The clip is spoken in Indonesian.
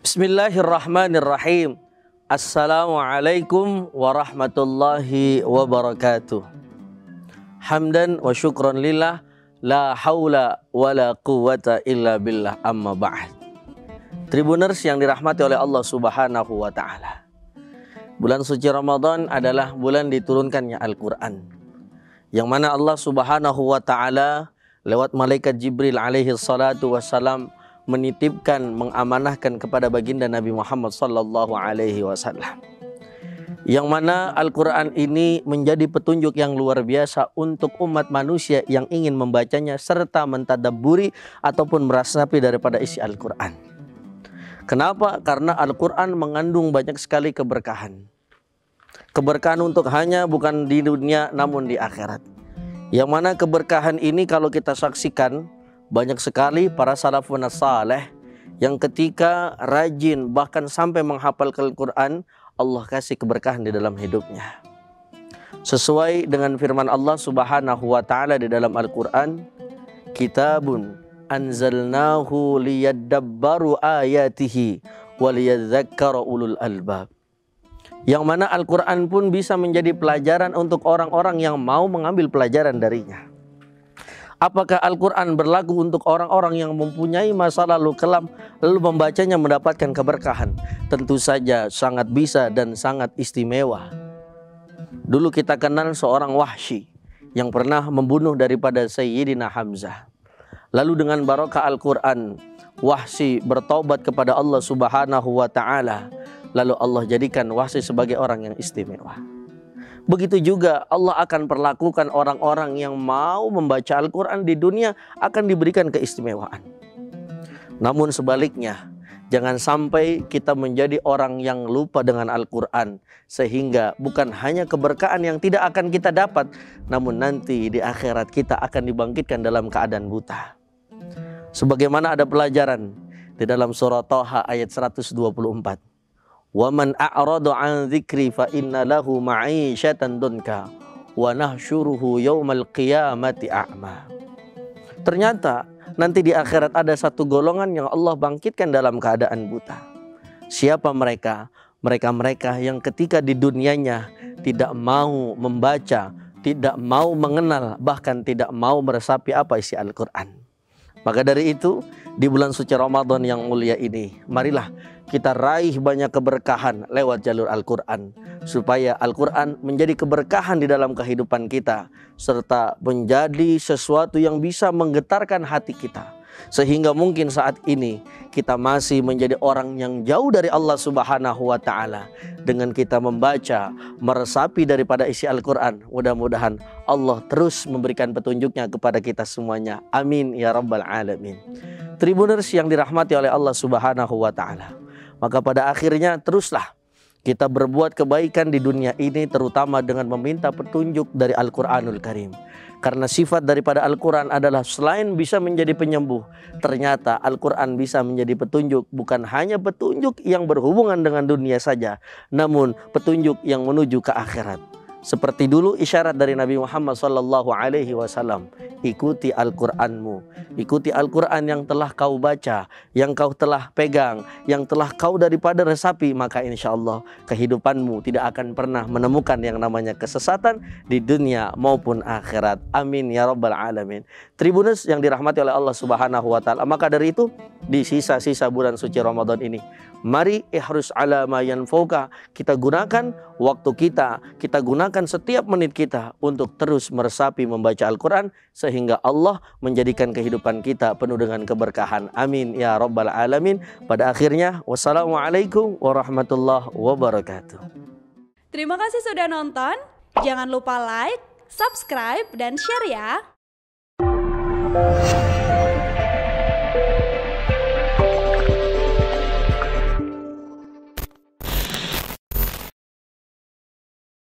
Bismillahirrahmanirrahim. Assalamualaikum warahmatullahi wabarakatuh. Hamdan wa syukran lillah, la haula wa la quwwata illa billah, amma ba'd. Tribuners yang dirahmati oleh Allah Subhanahu wa ta'ala, bulan suci Ramadan adalah bulan diturunkannya Al-Quran, yang mana Allah Subhanahu wa ta'ala lewat malaikat Jibril alaihi salatu wassalam menitipkan, mengamanahkan kepada baginda Nabi Muhammad sallallahu alaihi wasallam, yang mana Al-Quran ini menjadi petunjuk yang luar biasa untuk umat manusia yang ingin membacanya serta mentadabburi ataupun meresapi daripada isi Al-Quran. Kenapa? Karena Al-Quran mengandung banyak sekali keberkahan. Keberkahan untuk hanya bukan di dunia namun di akhirat. Yang mana keberkahan ini kalau kita saksikan, banyak sekali para salafun saleh yang ketika rajin bahkan sampai menghafal Al-Quran, Allah kasih keberkahan di dalam hidupnya. Sesuai dengan firman Allah Subhanahu wa ta'ala di dalam Al-Quran, kitabun anzalnahu liyadabbaru ayatihi waliyadzakkara ulul albab. Yang mana Al-Quran pun bisa menjadi pelajaran untuk orang-orang yang mau mengambil pelajaran darinya. Apakah Al-Quran berlaku untuk orang-orang yang mempunyai masa lalu kelam lalu membacanya mendapatkan keberkahan? Tentu saja sangat bisa dan sangat istimewa. Dulu kita kenal seorang Wahsy yang pernah membunuh daripada Sayyidina Hamzah. Lalu dengan barokah Al-Quran, Wahsy bertaubat kepada Allah Subhanahu wa ta'ala. Lalu Allah jadikan Wahsy sebagai orang yang istimewa. Begitu juga Allah akan perlakukan orang-orang yang mau membaca Al-Quran di dunia akan diberikan keistimewaan. Namun sebaliknya, jangan sampai kita menjadi orang yang lupa dengan Al-Quran, sehingga bukan hanya keberkahan yang tidak akan kita dapat, namun nanti di akhirat kita akan dibangkitkan dalam keadaan buta. Sebagaimana ada pelajaran di dalam surah Thaha ayat 124. وَمَنْ أَعْرَضَ عَنْ ذِكْرِ فَإِنَّ لَهُ مَعِيشَةً ضَنْكَ وَنَحْشُرُهُ يَوْمَ الْقِيَامَةِ أَعْمَى. Ternyata nanti di akhirat ada satu golongan yang Allah bangkitkan dalam keadaan buta. Siapa mereka? Mereka-mereka yang ketika di dunianya tidak mau membaca, tidak mau mengenal, bahkan tidak mau meresapi apa isi Al-Quran. Maka dari itu, di bulan suci Ramadan yang mulia ini, marilah kita raih banyak keberkahan lewat jalur Al-Quran, supaya Al-Quran menjadi keberkahan di dalam kehidupan kita, serta menjadi sesuatu yang bisa menggetarkan hati kita, sehingga mungkin saat ini kita masih menjadi orang yang jauh dari Allah Subhanahu wa ta'ala. Dengan kita membaca, meresapi daripada isi Al-Quran, mudah-mudahan Allah terus memberikan petunjuknya kepada kita semuanya. Amin ya rabbal alamin. Tribuners yang dirahmati oleh Allah Subhanahu wa ta'ala, maka pada akhirnya teruslah kita berbuat kebaikan di dunia ini, terutama dengan meminta petunjuk dari Al-Quranul Karim. Karena sifat daripada Al-Quran adalah selain bisa menjadi penyembuh, ternyata Al-Quran bisa menjadi petunjuk, bukan hanya petunjuk yang berhubungan dengan dunia saja, namun petunjuk yang menuju ke akhirat. Seperti dulu isyarat dari Nabi Muhammad sallallahu alaihi wasallam, ikuti Al-Quranmu, ikuti Al-Quran yang telah kau baca, yang kau telah pegang, yang telah kau daripada resapi, maka insya Allah kehidupanmu tidak akan pernah menemukan yang namanya kesesatan di dunia maupun akhirat. Amin ya rabbal alamin. Tribuners yang dirahmati oleh Allah Subhanahu wa ta'ala, maka dari itu di sisa-sisa bulan suci Ramadan ini, mari ihrus ala ma yanfauka, kita gunakan waktu kita gunakan setiap menit kita untuk terus meresapi membaca Al-Quran, sehingga Allah menjadikan kehidupan kita penuh dengan keberkahan. Amin ya rabbal alamin. Pada akhirnya, wassalamualaikum warahmatullahi wabarakatuh. Terima kasih sudah nonton. Jangan lupa like, subscribe, dan share ya.